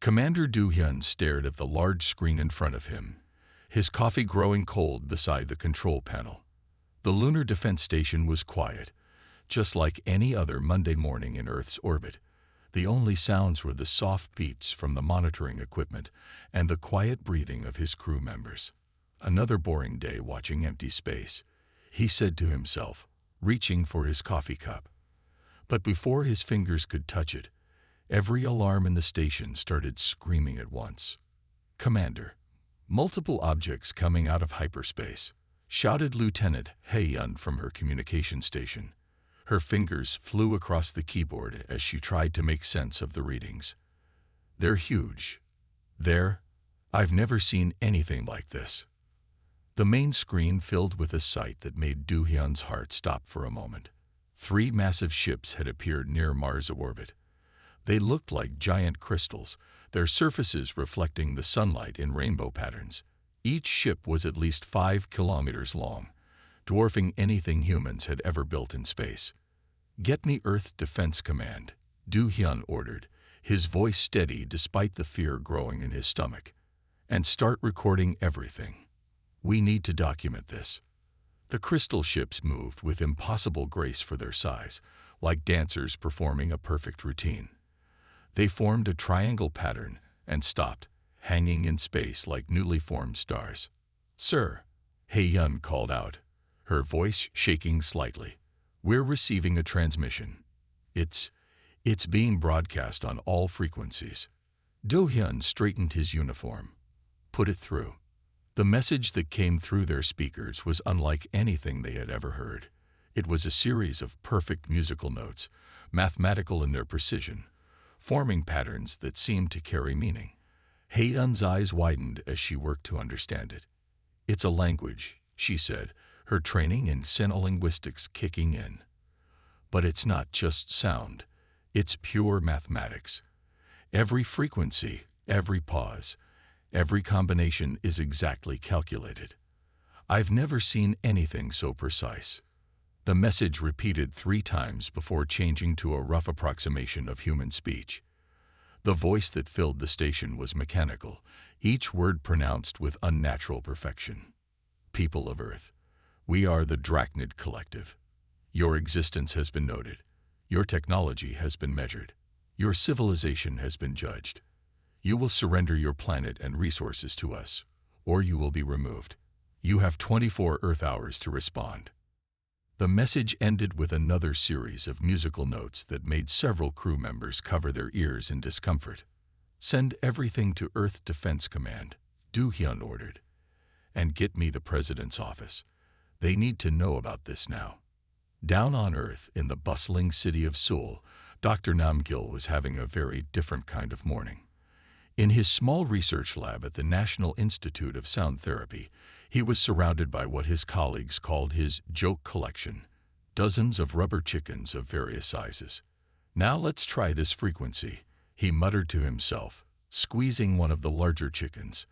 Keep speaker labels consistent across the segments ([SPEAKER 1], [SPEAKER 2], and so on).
[SPEAKER 1] Commander Du-hyun stared at the large screen in front of him, his coffee growing cold beside the control panel. The lunar defense station was quiet, just like any other Monday morning in Earth's orbit. The only sounds were the soft beeps from the monitoring equipment and the quiet breathing of his crew members. Another boring day watching empty space, he said to himself, reaching for his coffee cup. But before his fingers could touch it, every alarm in the station started screaming at once. "Commander, multiple objects coming out of hyperspace," shouted Lieutenant Hae-yun from her communication station. Her fingers flew across the keyboard as she tried to make sense of the readings. "They're huge. I've never seen anything like this." The main screen filled with a sight that made Du-hyun's heart stop for a moment. 3 massive ships had appeared near Mars' orbit. They looked like giant crystals, their surfaces reflecting the sunlight in rainbow patterns. Each ship was at least 5 kilometers long, dwarfing anything humans had ever built in space. "Get me Earth Defense Command," Du-hyun ordered, his voice steady despite the fear growing in his stomach. "And start recording everything. We need to document this." The crystal ships moved with impossible grace for their size, like dancers performing a perfect routine. They formed a triangle pattern and stopped, hanging in space like newly formed stars. "Sir," Hae-yun called out, her voice shaking slightly, "we're receiving a transmission. It's being broadcast on all frequencies." Do-hyun straightened his uniform. "Put it through." The message that came through their speakers was unlike anything they had ever heard. It was a series of perfect musical notes, mathematical in their precision, forming patterns that seemed to carry meaning. Hae-yun's eyes widened as she worked to understand it. "It's a language," she said, her training in sinolinguistics kicking in. "But it's not just sound. It's pure mathematics. Every frequency, every pause, every combination is exactly calculated. I've never seen anything so precise." The message repeated 3 times before changing to a rough approximation of human speech. The voice that filled the station was mechanical, each word pronounced with unnatural perfection. "People of Earth, we are the Drachnid Collective. Your existence has been noted. Your technology has been measured. Your civilization has been judged. You will surrender your planet and resources to us, or you will be removed. You have 24 Earth hours to respond." The message ended with another series of musical notes that made several crew members cover their ears in discomfort. "Send everything to Earth Defense Command," Du-hyun ordered. "And get me the President's office. They need to know about this now." Down on Earth, in the bustling city of Seoul, Dr. Namgil was having a very different kind of morning. In his small research lab at the National Institute of Sound Therapy, he was surrounded by what his colleagues called his joke collection, dozens of rubber chickens of various sizes. "Now let's try this frequency," he muttered to himself, squeezing one of the larger chickens.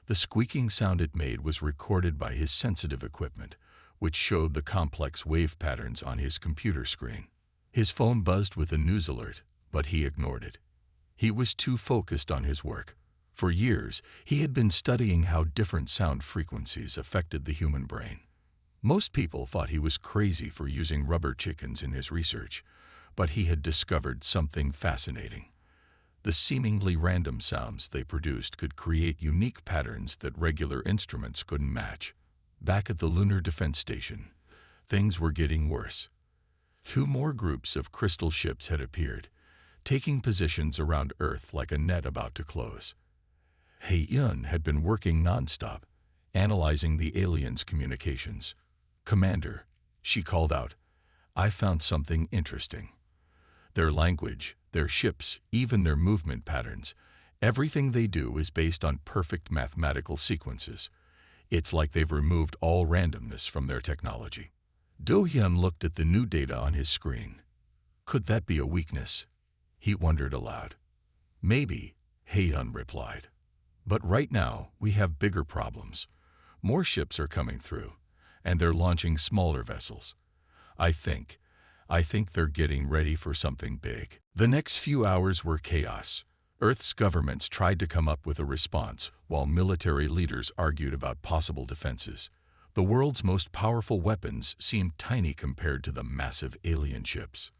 [SPEAKER 1] The squeaking sound it made was recorded by his sensitive equipment, which showed the complex wave patterns on his computer screen. His phone buzzed with a news alert, but he ignored it. He was too focused on his work. For years, he had been studying how different sound frequencies affected the human brain. Most people thought he was crazy for using rubber chickens in his research, but he had discovered something fascinating. The seemingly random sounds they produced could create unique patterns that regular instruments couldn't match. Back at the Lunar Defense Station, things were getting worse. 2 more groups of crystal ships had appeared, taking positions around Earth like a net about to close. Hae-yun had been working nonstop, analyzing the aliens' communications. "Commander," she called out, "I found something interesting. Their language, their ships, even their movement patterns, everything they do is based on perfect mathematical sequences. It's like they've removed all randomness from their technology." Do-hyun looked at the new data on his screen. Could that be a weakness? He wondered aloud. "Maybe," Hae-yun replied. "But right now, we have bigger problems. More ships are coming through, and they're launching smaller vessels. I think they're getting ready for something big." The next few hours were chaos. Earth's governments tried to come up with a response, while military leaders argued about possible defenses. The world's most powerful weapons seemed tiny compared to the massive alien ships.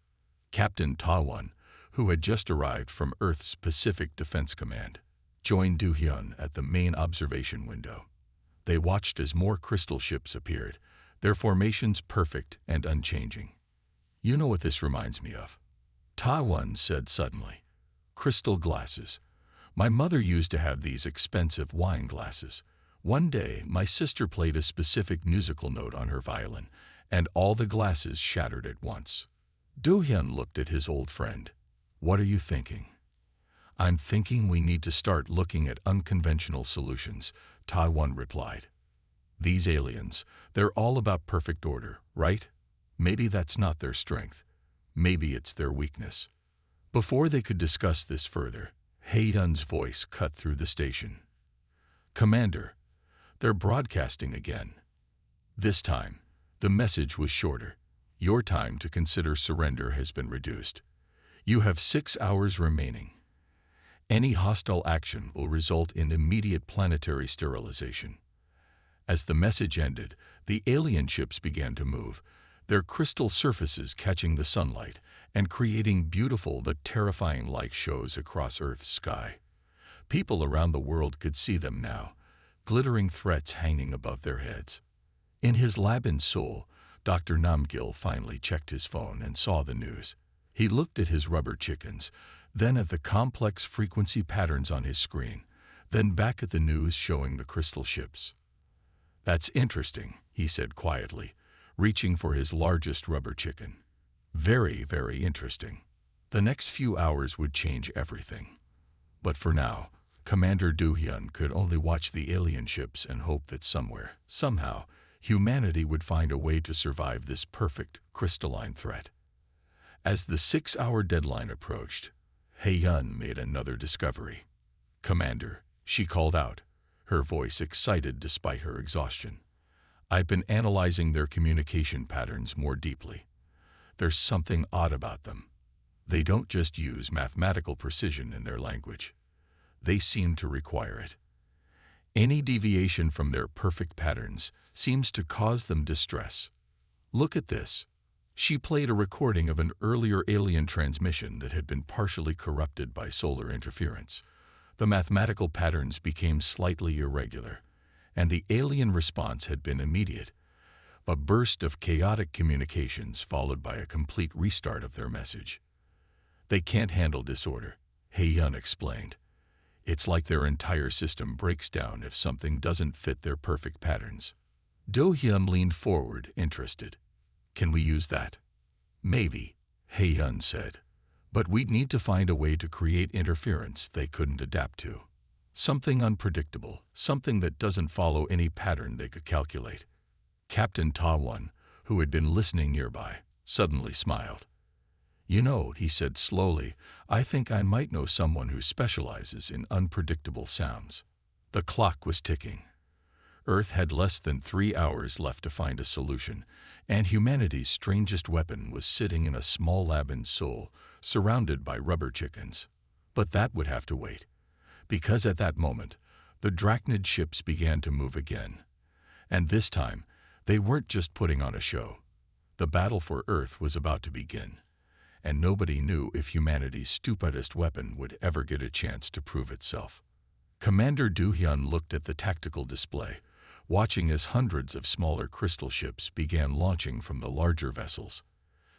[SPEAKER 1] Captain Ta-1, who had just arrived from Earth's Pacific Defense Command, joined Do-hyun at the main observation window. They watched as more crystal ships appeared, their formations perfect and unchanging. "You know what this reminds me of?" Ta-1 said suddenly. "Crystal glasses. My mother used to have these expensive wine glasses. One day, my sister played a specific musical note on her violin, and all the glasses shattered at once." Do-hyun looked at his old friend. "What are you thinking?" "I'm thinking we need to start looking at unconventional solutions," Ta-1 replied. "These aliens, they're all about perfect order, right? Maybe that's not their strength. Maybe it's their weakness." Before they could discuss this further, Hae-yun's voice cut through the station. "Commander, they're broadcasting again." This time, the message was shorter. "Your time to consider surrender has been reduced. You have 6 hours remaining. Any hostile action will result in immediate planetary sterilization." As the message ended, the alien ships began to move, their crystal surfaces catching the sunlight and creating beautiful but terrifying light shows across Earth's sky. People around the world could see them now, glittering threats hanging above their heads. In his lab in Seoul, Dr. Namgil finally checked his phone and saw the news. He looked at his rubber chickens, then at the complex frequency patterns on his screen, then back at the news showing the crystal ships. "That's interesting," he said quietly, reaching for his largest rubber chicken. "Very, very interesting. The next few hours would change everything." But for now, Commander Do-hyun could only watch the alien ships and hope that somewhere, somehow, humanity would find a way to survive this perfect, crystalline threat. As the 6-hour deadline approached, Hae-yun made another discovery. "Commander," she called out, her voice excited despite her exhaustion. "I've been analyzing their communication patterns more deeply. There's something odd about them. They don't just use mathematical precision in their language. They seem to require it. Any deviation from their perfect patterns seems to cause them distress. Look at this." She played a recording of an earlier alien transmission that had been partially corrupted by solar interference. The mathematical patterns became slightly irregular, and the alien response had been immediate. A burst of chaotic communications followed by a complete restart of their message. "They can't handle disorder," Hae-yun explained. "It's like their entire system breaks down if something doesn't fit their perfect patterns." Do-hyun leaned forward, interested. "Can we use that?" "Maybe," Hae-yun said. "But we'd need to find a way to create interference they couldn't adapt to. Something unpredictable, something that doesn't follow any pattern they could calculate." Captain Ta-1, who had been listening nearby, suddenly smiled. "You know," he said slowly, "I think I might know someone who specializes in unpredictable sounds." The clock was ticking. Earth had less than 3 hours left to find a solution, and humanity's strangest weapon was sitting in a small lab in Seoul, surrounded by rubber chickens. But that would have to wait, because at that moment, the Drachnid ships began to move again. And this time, they weren't just putting on a show. The battle for Earth was about to begin, and nobody knew if humanity's stupidest weapon would ever get a chance to prove itself. Commander Do-hyun looked at the tactical display, watching as hundreds of smaller crystal ships began launching from the larger vessels.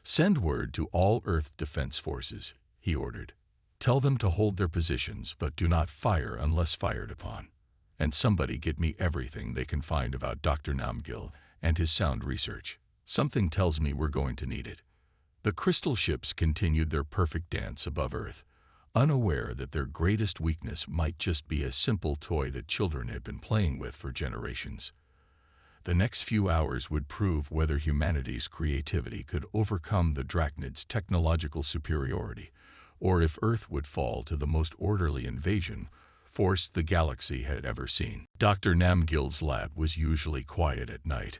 [SPEAKER 1] "Send word to all Earth defense forces," he ordered. "Tell them to hold their positions but do not fire unless fired upon. And somebody get me everything they can find about Dr. Namgil and his sound research. Something tells me we're going to need it." The crystal ships continued their perfect dance above Earth, unaware that their greatest weakness might just be a simple toy that children had been playing with for generations. The next few hours would prove whether humanity's creativity could overcome the Drachnid's technological superiority, or if Earth would fall to the most orderly invasion force the galaxy had ever seen. Dr. Namgil's lab was usually quiet at night,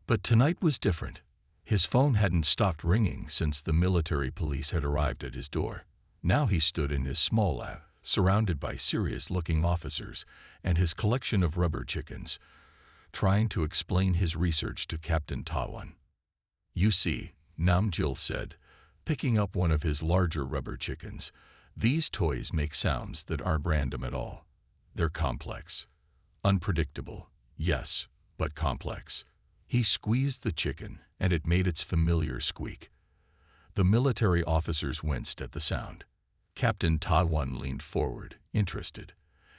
[SPEAKER 1] but tonight was different. His phone hadn't stopped ringing since the military police had arrived at his door. Now he stood in his small lab, surrounded by serious-looking officers and his collection of rubber chickens, trying to explain his research to Captain Tawan. "You see," Namgil said, picking up one of his larger rubber chickens, "these toys make sounds that aren't random at all. They're complex. Unpredictable, yes, but complex." He squeezed the chicken, and it made its familiar squeak. The military officers winced at the sound. Captain Tawan leaned forward, interested.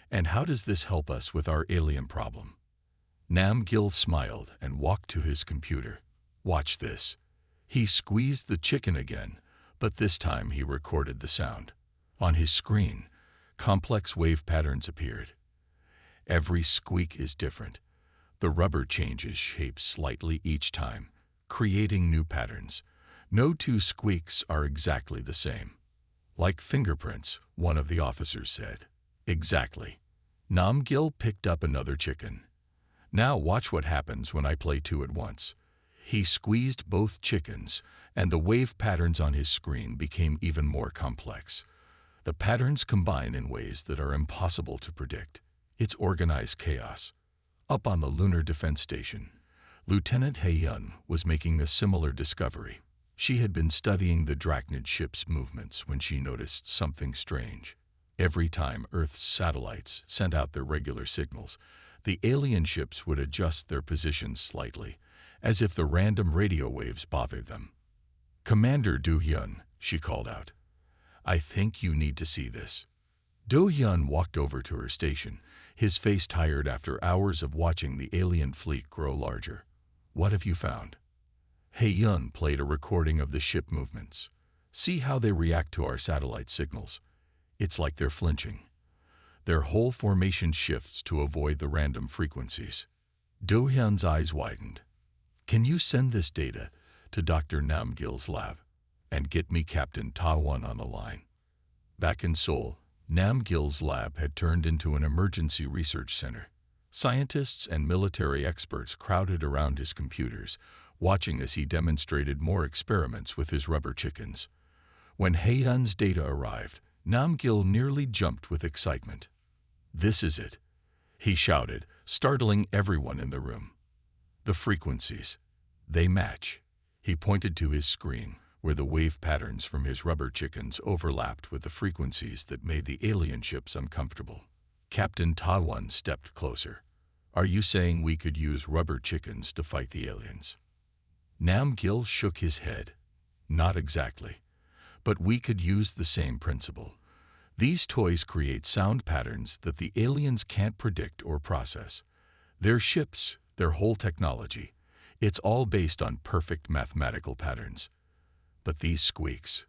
[SPEAKER 1] "And how does this help us with our alien problem?" Namgil smiled and walked to his computer. "Watch this." He squeezed the chicken again, but this time he recorded the sound. On his screen, complex wave patterns appeared. Every squeak is different. The rubber changes shape slightly each time, creating new patterns. No two squeaks are exactly the same. "Like fingerprints," one of the officers said. "Exactly." Namgil picked up another chicken. "Now watch what happens when I play two at once." He squeezed both chickens, and the wave patterns on his screen became even more complex. The patterns combine in ways that are impossible to predict. It's organized chaos. Up on the Lunar Defense Station, Lieutenant He-yun was making a similar discovery. She had been studying the Drachnid ship's movements when she noticed something strange. Every time Earth's satellites sent out their regular signals, the alien ships would adjust their positions slightly, as if the random radio waves bothered them. "Commander Do-hyun," she called out, "I think you need to see this." Do-hyun walked over to her station, his face tired after hours of watching the alien fleet grow larger. "What have you found?" He-yun played a recording of the ship movements. "See how they react to our satellite signals. It's like they're flinching. Their whole formation shifts to avoid the random frequencies." Do-hyun's eyes widened. "Can you send this data to Dr. Namgil's lab and get me Captain Tawan on the line?" Back in Seoul, Namgil's lab had turned into an emergency research center. Scientists and military experts crowded around his computers, watching as he demonstrated more experiments with his rubber chickens. When He-yun's data arrived, Namgil nearly jumped with excitement. "This is it," he shouted, startling everyone in the room. "The frequencies. They match." He pointed to his screen, where the wave patterns from his rubber chickens overlapped with the frequencies that made the alien ships uncomfortable. Captain Tawan stepped closer. "Are you saying we could use rubber chickens to fight the aliens?" Namgil shook his head. "Not exactly. But we could use the same principle. These toys create sound patterns that the aliens can't predict or process. Their ships, their whole technology, it's all based on perfect mathematical patterns. But these squeaks,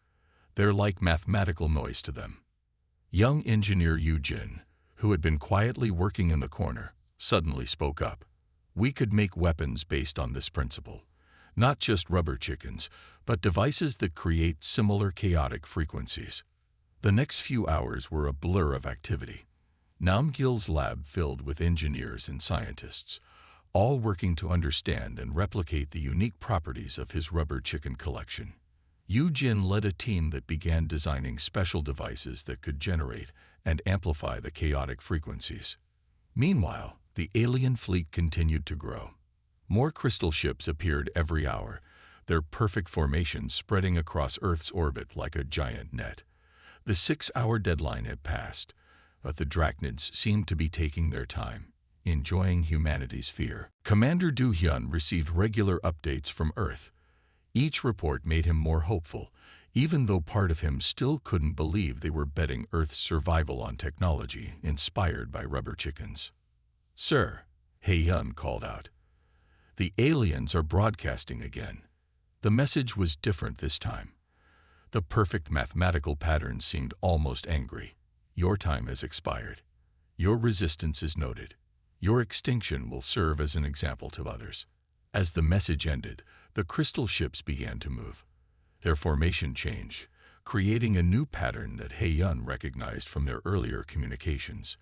[SPEAKER 1] they're like mathematical noise to them." Young engineer Yoo-jin, who had been quietly working in the corner, suddenly spoke up. "We could make weapons based on this principle. Not just rubber chickens, but devices that create similar chaotic frequencies." The next few hours were a blur of activity. Namgil's lab filled with engineers and scientists, all working to understand and replicate the unique properties of his rubber chicken collection. Yoo-jin led a team that began designing special devices that could generate and amplify the chaotic frequencies. Meanwhile, the alien fleet continued to grow. More crystal ships appeared every hour, their perfect formations spreading across Earth's orbit like a giant net. The 6-hour deadline had passed, but the Drachnids seemed to be taking their time, enjoying humanity's fear. Commander Do-hyun received regular updates from Earth. Each report made him more hopeful, even though part of him still couldn't believe they were betting Earth's survival on technology inspired by rubber chickens. "Sir," He-yun called out, "the aliens are broadcasting again." The message was different this time. The perfect mathematical pattern seemed almost angry. "Your time has expired. Your resistance is noted. Your extinction will serve as an example to others." As the message ended, the crystal ships began to move. Their formation changed, creating a new pattern that He-yun recognized from their earlier communications.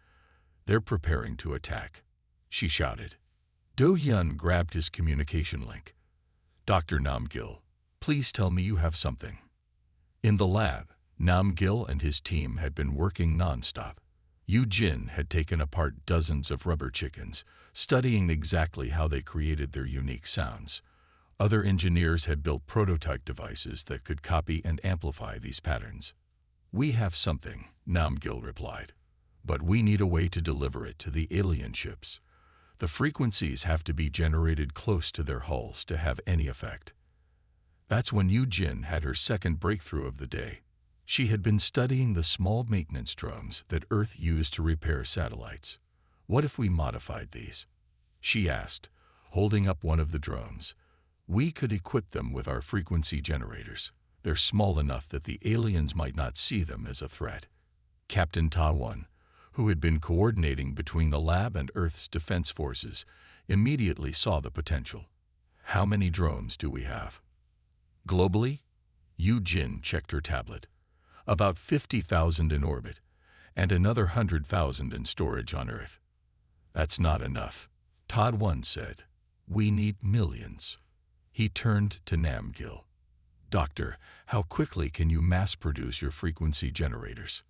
[SPEAKER 1] "They're preparing to attack," she shouted. Do-hyun grabbed his communication link. "Dr. Namgil, please tell me you have something." In the lab, Namgil and his team had been working nonstop. Yu Jin had taken apart dozens of rubber chickens, studying exactly how they created their unique sounds. Other engineers had built prototype devices that could copy and amplify these patterns. "We have something," Namgil replied, "but we need a way to deliver it to the alien ships. The frequencies have to be generated close to their hulls to have any effect." That's when Yu Jin had her second breakthrough of the day. She had been studying the small maintenance drones that Earth used to repair satellites. "What if we modified these?" she asked, holding up one of the drones. "We could equip them with our frequency generators. They're small enough that the aliens might not see them as a threat." Captain Ta-1, who had been coordinating between the lab and Earth's defense forces, immediately saw the potential. "How many drones do we have?" "Globally?" Yu Jin checked her tablet. "About 50,000 in orbit, and another 100,000 in storage on Earth." "That's not enough," Ta-1 said. "We need millions." He turned to Namgil. "Doctor, how quickly can you mass-produce your frequency generators?"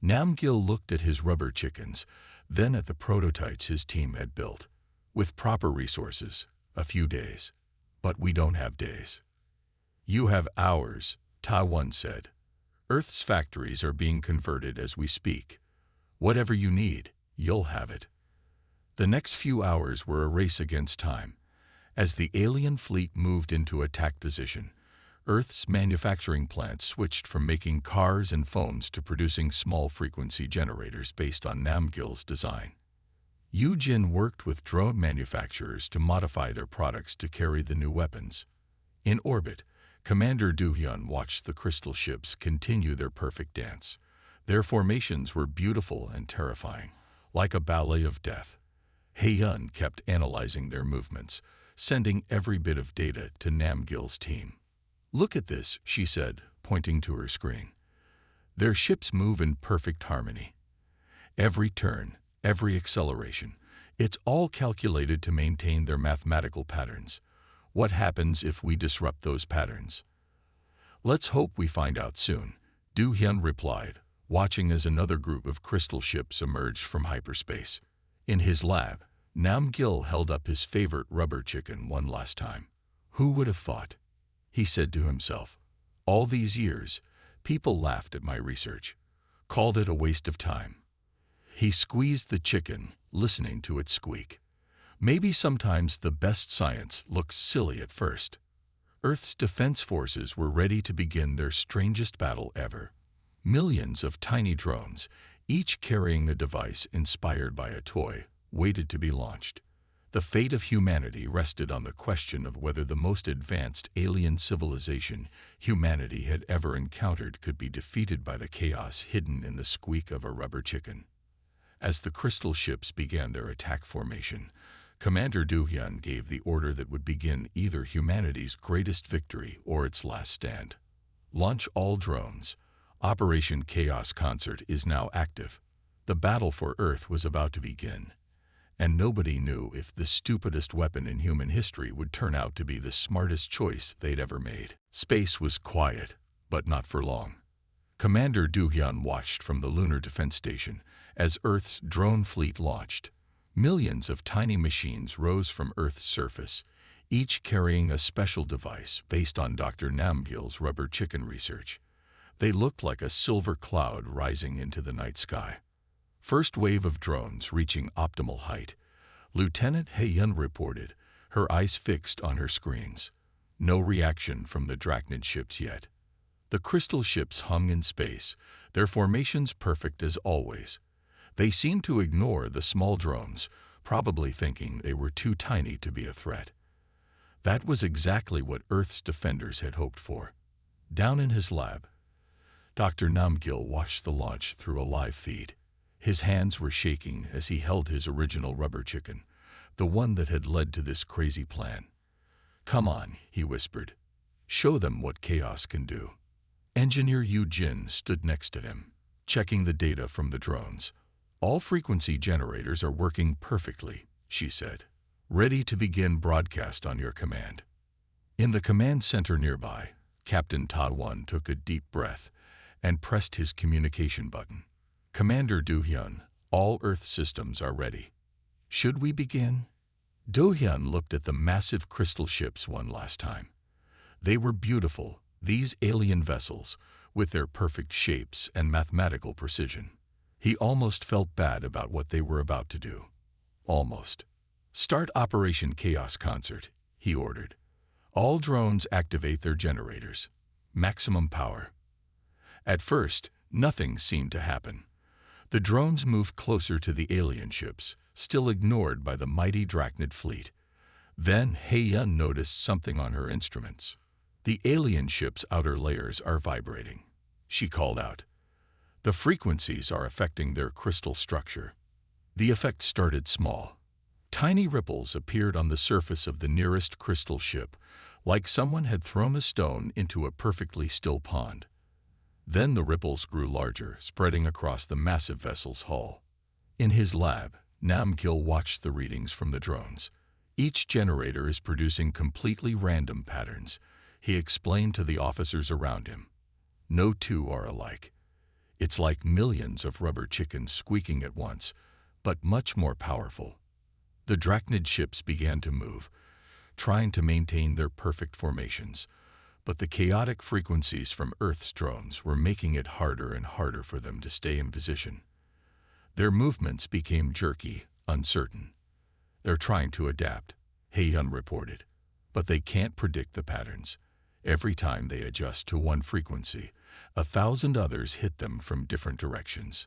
[SPEAKER 1] Namgil looked at his rubber chickens, then at the prototypes his team had built. "With proper resources, a few days. But we don't have days." "You have hours," Ta-1 said. "Earth's factories are being converted as we speak. Whatever you need, you'll have it." The next few hours were a race against time. As the alien fleet moved into attack position, Earth's manufacturing plants switched from making cars and phones to producing small frequency generators based on Namgil's design. Yu Jin worked with drone manufacturers to modify their products to carry the new weapons. In orbit, Commander Do-hyun watched the crystal ships continue their perfect dance. Their formations were beautiful and terrifying, like a ballet of death. Hae-yun kept analyzing their movements, sending every bit of data to Namgil's team. "Look at this," she said, pointing to her screen. "Their ships move in perfect harmony. Every turn, every acceleration, it's all calculated to maintain their mathematical patterns. What happens if we disrupt those patterns?" "Let's hope we find out soon," Do-hyun replied, watching as another group of crystal ships emerged from hyperspace. In his lab, Namgil held up his favorite rubber chicken one last time. "Who would have thought?" he said to himself. "All these years, people laughed at my research, called it a waste of time." He squeezed the chicken, listening to it squeak. Maybe sometimes the best science looks silly at first. Earth's defense forces were ready to begin their strangest battle ever. Millions of tiny drones, each carrying a device inspired by a toy, waited to be launched. The fate of humanity rested on the question of whether the most advanced alien civilization humanity had ever encountered could be defeated by the chaos hidden in the squeak of a rubber chicken. As the crystal ships began their attack formation, Commander Do-hyun gave the order that would begin either humanity's greatest victory or its last stand. "Launch all drones. Operation Chaos Concert is now active." The battle for Earth was about to begin, and nobody knew if the stupidest weapon in human history would turn out to be the smartest choice they'd ever made. Space was quiet, but not for long. Commander Do-hyun watched from the Lunar Defense Station as Earth's drone fleet launched. Millions of tiny machines rose from Earth's surface, each carrying a special device based on Dr. Namgil's rubber chicken research. They looked like a silver cloud rising into the night sky. First wave of drones reaching optimal height, Lieutenant Hae-yun reported, her eyes fixed on her screens. No reaction from the Drachnid ships yet. The crystal ships hung in space, their formations perfect as always. They seemed to ignore the small drones, probably thinking they were too tiny to be a threat. That was exactly what Earth's defenders had hoped for. Down in his lab, Dr. Namgil watched the launch through a live feed. His hands were shaking as he held his original rubber chicken, the one that had led to this crazy plan. "Come on," he whispered. "Show them what chaos can do." Engineer Yu Jin stood next to him, checking the data from the drones. "All frequency generators are working perfectly," she said. "Ready to begin broadcast on your command." In the command center nearby, Captain Ta-1 took a deep breath and pressed his communication button. "Commander Do-hyun, all Earth systems are ready. Should we begin?" Do-hyun looked at the massive crystal ships one last time. They were beautiful, these alien vessels, with their perfect shapes and mathematical precision. He almost felt bad about what they were about to do. Almost. "Start Operation Chaos Concert," he ordered. "All drones activate their generators. Maximum power." At first, nothing seemed to happen. The drones moved closer to the alien ships, still ignored by the mighty Drachnid fleet. Then Hae-yun noticed something on her instruments. "The alien ship's outer layers are vibrating," she called out. "The frequencies are affecting their crystal structure." The effect started small. Tiny ripples appeared on the surface of the nearest crystal ship, like someone had thrown a stone into a perfectly still pond. Then the ripples grew larger, spreading across the massive vessel's hull. In his lab, Nam-gil watched the readings from the drones. "Each generator is producing completely random patterns," he explained to the officers around him. "No two are alike. It's like millions of rubber chickens squeaking at once, but much more powerful." The Drachnid ships began to move, trying to maintain their perfect formations, but the chaotic frequencies from Earth's drones were making it harder and harder for them to stay in position. Their movements became jerky, uncertain. "They're trying to adapt," Hae-yun reported, "but they can't predict the patterns. Every time they adjust to one frequency, 1,000 others hit them from different directions."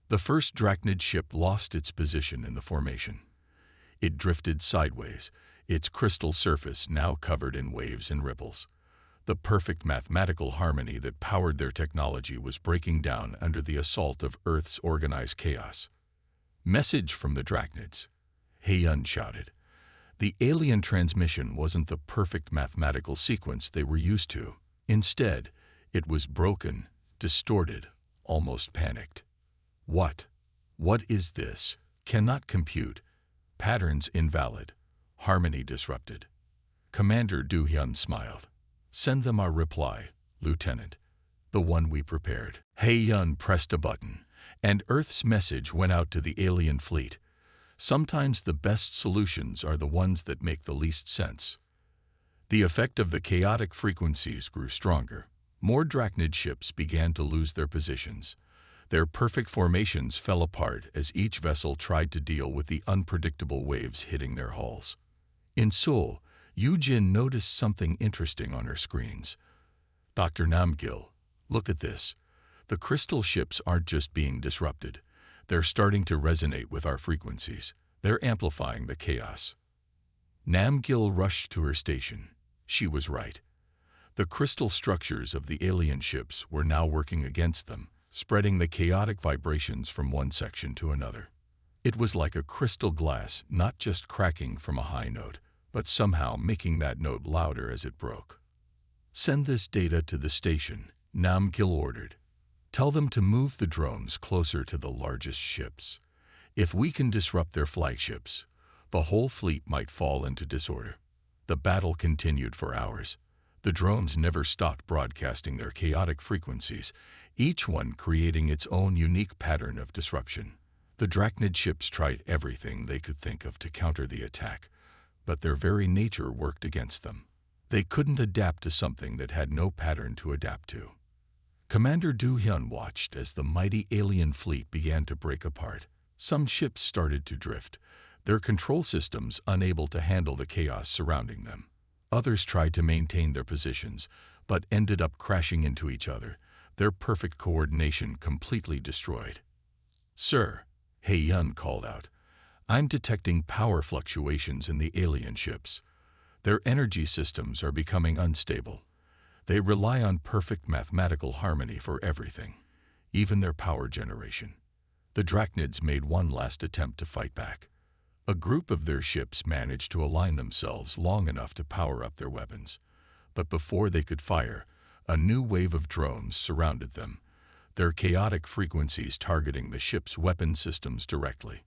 [SPEAKER 1] The first Drachnid ship lost its position in the formation. It drifted sideways, its crystal surface now covered in waves and ripples. The perfect mathematical harmony that powered their technology was breaking down under the assault of Earth's organized chaos. "Message from the Drachnids," Hae-yun shouted. The alien transmission wasn't the perfect mathematical sequence they were used to. Instead, it was broken, distorted, almost panicked. What is this? Cannot compute. Patterns invalid. Harmony disrupted." Commander Do-hyun smiled. "Send them our reply, Lieutenant. The one we prepared." Hae-yun pressed a button, and Earth's message went out to the alien fleet. Sometimes the best solutions are the ones that make the least sense. The effect of the chaotic frequencies grew stronger. More Drachnid ships began to lose their positions. Their perfect formations fell apart as each vessel tried to deal with the unpredictable waves hitting their hulls. In Seoul, Yoo-jin noticed something interesting on her screens. "Dr. Nam-gil, look at this. The crystal ships aren't just being disrupted. They're starting to resonate with our frequencies. They're amplifying the chaos." Nam-gil rushed to her station. She was right. The crystal structures of the alien ships were now working against them, spreading the chaotic vibrations from one section to another. It was like a crystal glass not just cracking from a high note, but somehow making that note louder as it broke. "Send this data to the station," Nam-gil ordered. "Tell them to move the drones closer to the largest ships. If we can disrupt their flagships, the whole fleet might fall into disorder." The battle continued for hours. The drones never stopped broadcasting their chaotic frequencies, each one creating its own unique pattern of disruption. The Drachnid ships tried everything they could think of to counter the attack, but their very nature worked against them. They couldn't adapt to something that had no pattern to adapt to. Commander Do-hyun watched as the mighty alien fleet began to break apart. Some ships started to drift, their control systems unable to handle the chaos surrounding them. Others tried to maintain their positions, but ended up crashing into each other, their perfect coordination completely destroyed. "Sir," Hae-yun called out, "I'm detecting power fluctuations in the alien ships. Their energy systems are becoming unstable. They rely on perfect mathematical harmony for everything, even their power generation." The Drachnids made one last attempt to fight back. A group of their ships managed to align themselves long enough to power up their weapons. But before they could fire, a new wave of drones surrounded them, their chaotic frequencies targeting the ship's weapon systems directly.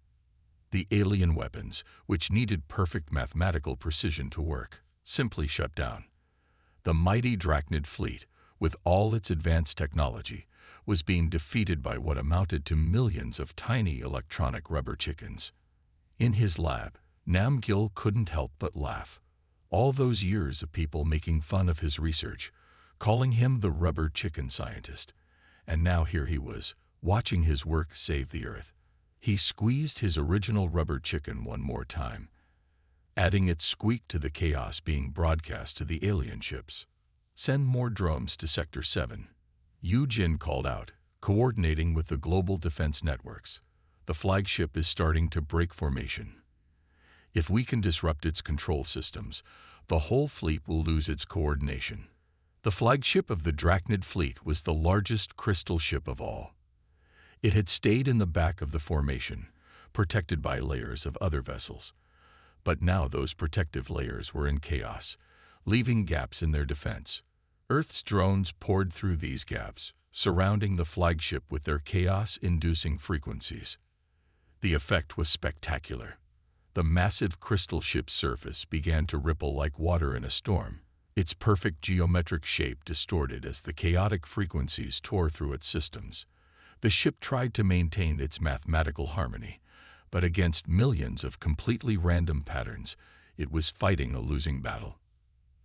[SPEAKER 1] The alien weapons, which needed perfect mathematical precision to work, simply shut down. The mighty Drachnid fleet, with all its advanced technology, was being defeated by what amounted to millions of tiny electronic rubber chickens. In his lab, Namgil couldn't help but laugh. All those years of people making fun of his research, calling him the rubber chicken scientist. And now here he was, watching his work save the Earth. He squeezed his original rubber chicken one more time, adding its squeak to the chaos being broadcast to the alien ships. "Send more drones to Sector 7. Yu Jin called out, coordinating with the global defense networks. "The flagship is starting to break formation. If we can disrupt its control systems, the whole fleet will lose its coordination." The flagship of the Drachnid fleet was the largest crystal ship of all. It had stayed in the back of the formation, protected by layers of other vessels. But now those protective layers were in chaos, leaving gaps in their defense. Earth's drones poured through these gaps, surrounding the flagship with their chaos-inducing frequencies. The effect was spectacular. The massive crystal ship's surface began to ripple like water in a storm, its perfect geometric shape distorted as the chaotic frequencies tore through its systems. The ship tried to maintain its mathematical harmony, but against millions of completely random patterns, it was fighting a losing battle.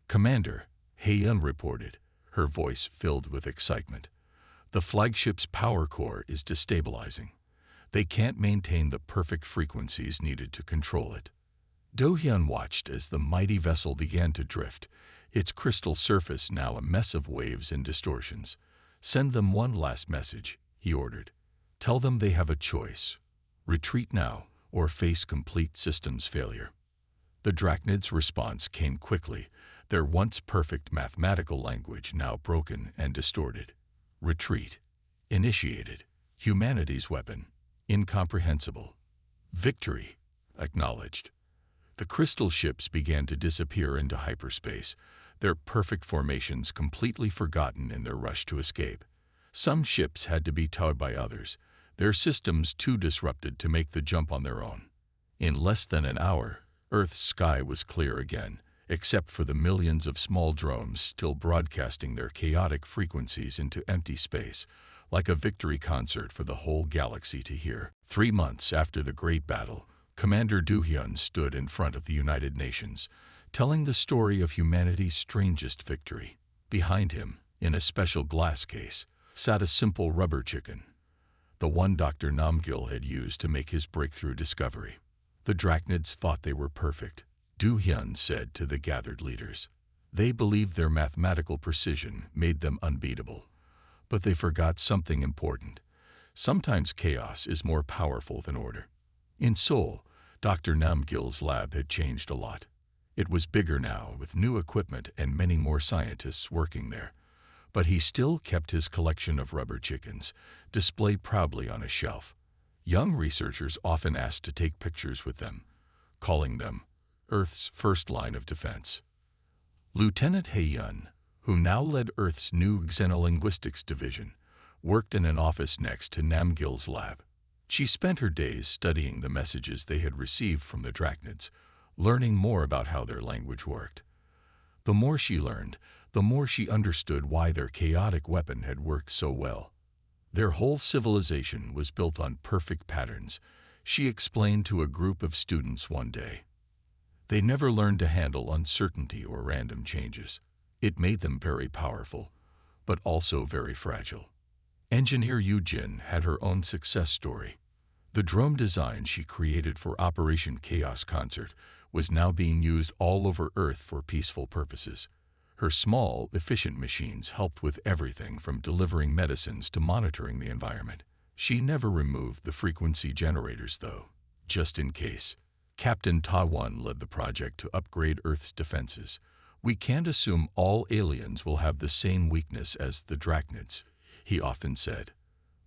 [SPEAKER 1] "Commander," Hei-Yun reported, her voice filled with excitement. "The flagship's power core is destabilizing. They can't maintain the perfect frequencies needed to control it." Do-hyun watched as the mighty vessel began to drift, its crystal surface now a mess of waves and distortions. "Send them one last message," he ordered. "Tell them they have a choice. Retreat now, or face complete systems failure." The Drachnid's response came quickly, their once perfect mathematical language now broken and distorted. "Retreat. Initiated. Humanity's weapon. Incomprehensible. Victory. Acknowledged." The crystal ships began to disappear into hyperspace, their perfect formations completely forgotten in their rush to escape. Some ships had to be towed by others, their systems too disrupted to make the jump on their own. In less than an hour, Earth's sky was clear again, except for the millions of small drones still broadcasting their chaotic frequencies into empty space, like a victory concert for the whole galaxy to hear. 3 months after the Great Battle, Commander Do-hyun stood in front of the United Nations, telling the story of humanity's strangest victory. Behind him, in a special glass case, sat a simple rubber chicken, the one Dr. Namgil had used to make his breakthrough discovery. The Drachnids thought they were perfect, Do-hyun said to the gathered leaders. They believed their mathematical precision made them unbeatable. But they forgot something important. Sometimes chaos is more powerful than order. In Seoul, Dr. Namgil's lab had changed a lot. It was bigger now, with new equipment and many more scientists working there. But he still kept his collection of rubber chickens, displayed proudly on a shelf. Young researchers often asked to take pictures with them, calling them Earth's first line of defense. Lieutenant Hei-Yun, who now led Earth's new xenolinguistics division, worked in an office next to Namgil's lab. She spent her days studying the messages they had received from the Drachnids, learning more about how their language worked. The more she learned, the more she understood why their chaotic weapon had worked so well. Their whole civilization was built on perfect patterns, she explained to a group of students one day. They never learned to handle uncertainty or random changes. It made them very powerful, but also very fragile. Engineer Yu Jin had her own success story. The drone design she created for Operation Chaos Concert was now being used all over Earth for peaceful purposes. Her small, efficient machines helped with everything from delivering medicines to monitoring the environment. She never removed the frequency generators, though, just in case. Captain Ta-Won led the project to upgrade Earth's defenses. "We can't assume all aliens will have the same weakness as the Drachnids," he often said.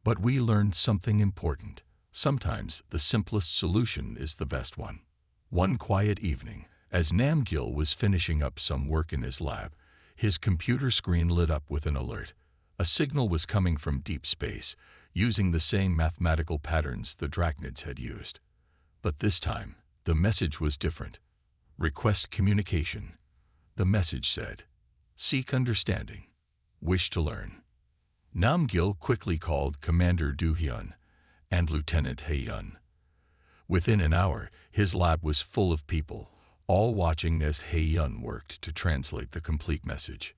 [SPEAKER 1] But we learned something important. Sometimes the simplest solution is the best one. One quiet evening, as Namgil was finishing up some work in his lab, his computer screen lit up with an alert. A signal was coming from deep space, using the same mathematical patterns the Drachnids had used. But this time, the message was different. "Request communication." The message said, "Seek understanding. Wish to learn." Namgil quickly called Commander Du-hyun and Lieutenant Hae-yun. Within an hour, his lab was full of people, all watching as Hae-yun worked to translate the complete message.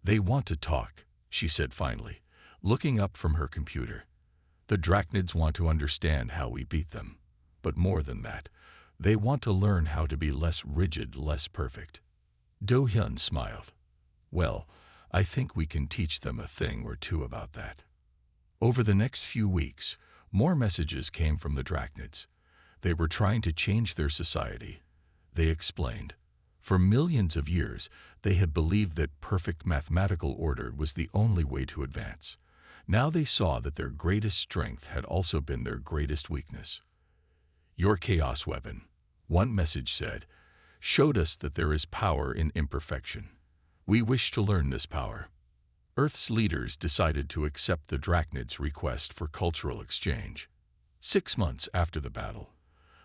[SPEAKER 1] "They want to talk," she said finally, looking up from her computer. "The Drachnids want to understand how we beat them. But more than that, they want to learn how to be less rigid, less perfect." Do-hyun smiled. "Well, I think we can teach them a thing or two about that." Over the next few weeks, more messages came from the Drachnids. They were trying to change their society. They explained. For millions of years, they had believed that perfect mathematical order was the only way to advance. Now they saw that their greatest strength had also been their greatest weakness. "Your chaos weapon," one message said, "showed us that there is power in imperfection. We wish to learn this power." Earth's leaders decided to accept the Drachnids' request for cultural exchange. 6 months after the battle,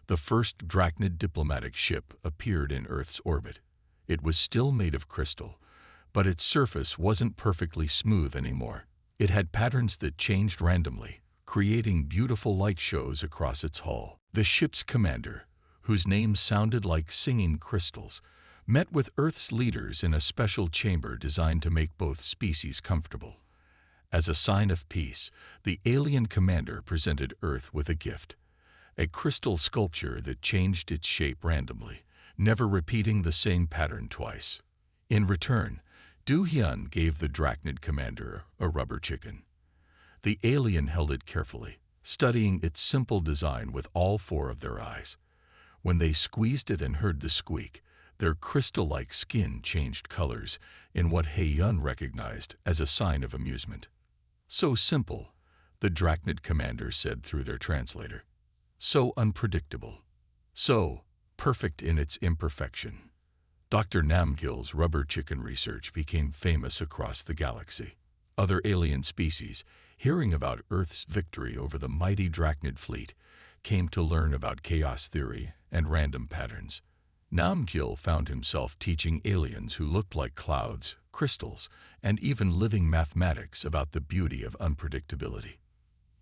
[SPEAKER 1] the first Drachnid diplomatic ship appeared in Earth's orbit. It was still made of crystal, but its surface wasn't perfectly smooth anymore. It had patterns that changed randomly, creating beautiful light shows across its hull. The ship's commander, whose name sounded like singing crystals, met with Earth's leaders in a special chamber designed to make both species comfortable. As a sign of peace, the alien commander presented Earth with a gift, a crystal sculpture that changed its shape randomly, never repeating the same pattern twice. In return, Du-hyun gave the Drachnid commander a rubber chicken. The alien held it carefully, studying its simple design with all 4 of their eyes. When they squeezed it and heard the squeak, their crystal-like skin changed colors in what Hae-yun recognized as a sign of amusement. "So simple," the Drachnid commander said through their translator. "So unpredictable. So perfect in its imperfection." Dr. Namgil's rubber chicken research became famous across the galaxy. Other alien species, hearing about Earth's victory over the mighty Drachnid fleet, came to learn about chaos theory and random patterns. Namgil found himself teaching aliens who looked like clouds, crystals, and even living mathematics about the beauty of unpredictability.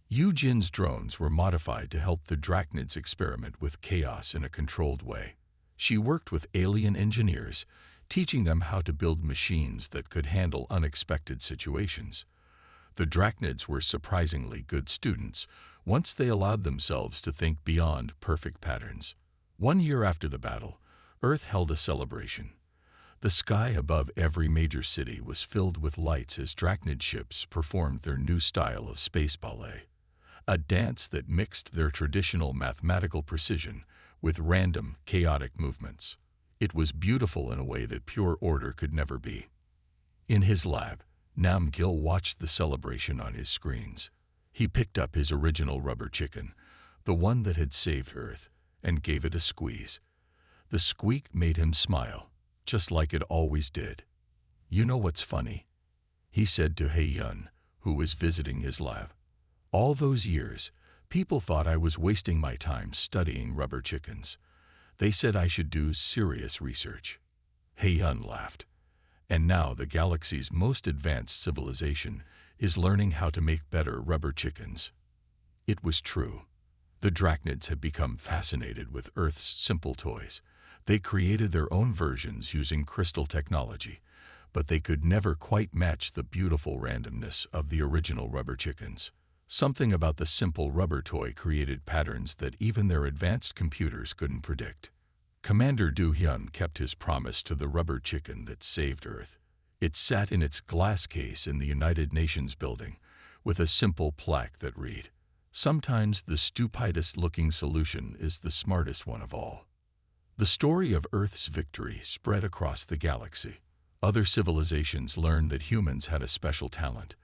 [SPEAKER 1] Yujin's drones were modified to help the Drachnids experiment with chaos in a controlled way. She worked with alien engineers, teaching them how to build machines that could handle unexpected situations. The Drachnids were surprisingly good students once they allowed themselves to think beyond perfect patterns. 1 year after the battle, Earth held a celebration. The sky above every major city was filled with lights as Drachnid ships performed their new style of space ballet, a dance that mixed their traditional mathematical precision with random, chaotic movements. It was beautiful in a way that pure order could never be. In his lab, Namgil watched the celebration on his screens. He picked up his original rubber chicken, the one that had saved Earth, and gave it a squeeze. The squeak made him smile, just like it always did. "You know what's funny?" he said to Hae-yun, who was visiting his lab. "All those years, people thought I was wasting my time studying rubber chickens. They said I should do serious research." Hae-yun laughed. "And now the galaxy's most advanced civilization is learning how to make better rubber chickens." It was true. The Drachnids had become fascinated with Earth's simple toys. They created their own versions using crystal technology, but they could never quite match the beautiful randomness of the original rubber chickens. Something about the simple rubber toy created patterns that even their advanced computers couldn't predict. Commander Du-hyun kept his promise to the rubber chicken that saved Earth. It sat in its glass case in the United Nations building, with a simple plaque that read, "Sometimes the stupidest-looking solution is the smartest one of all." The story of Earth's victory spread across the galaxy. Other civilizations learned that humans had a special talent,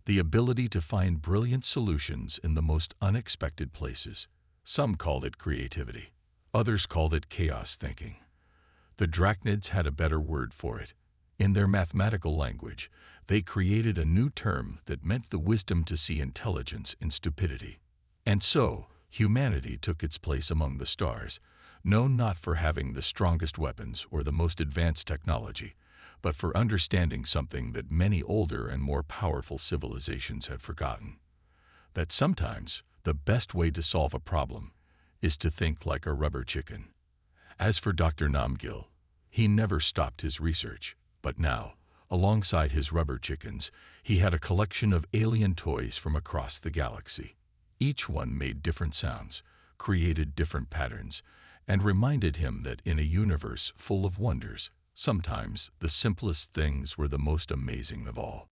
[SPEAKER 1] the ability to find brilliant solutions in the most unexpected places. Some called it creativity. Others called it chaos thinking. The Drachnids had a better word for it. In their mathematical language, they created a new term that meant the wisdom to see intelligence in stupidity. And so, humanity took its place among the stars, known not for having the strongest weapons or the most advanced technology, but for understanding something that many older and more powerful civilizations had forgotten: that sometimes the best way to solve a problem is to think like a rubber chicken. As for Dr. Namgil, he never stopped his research, but now, alongside his rubber chickens, he had a collection of alien toys from across the galaxy. Each one made different sounds, created different patterns, and reminded him that in a universe full of wonders, sometimes the simplest things were the most amazing of all.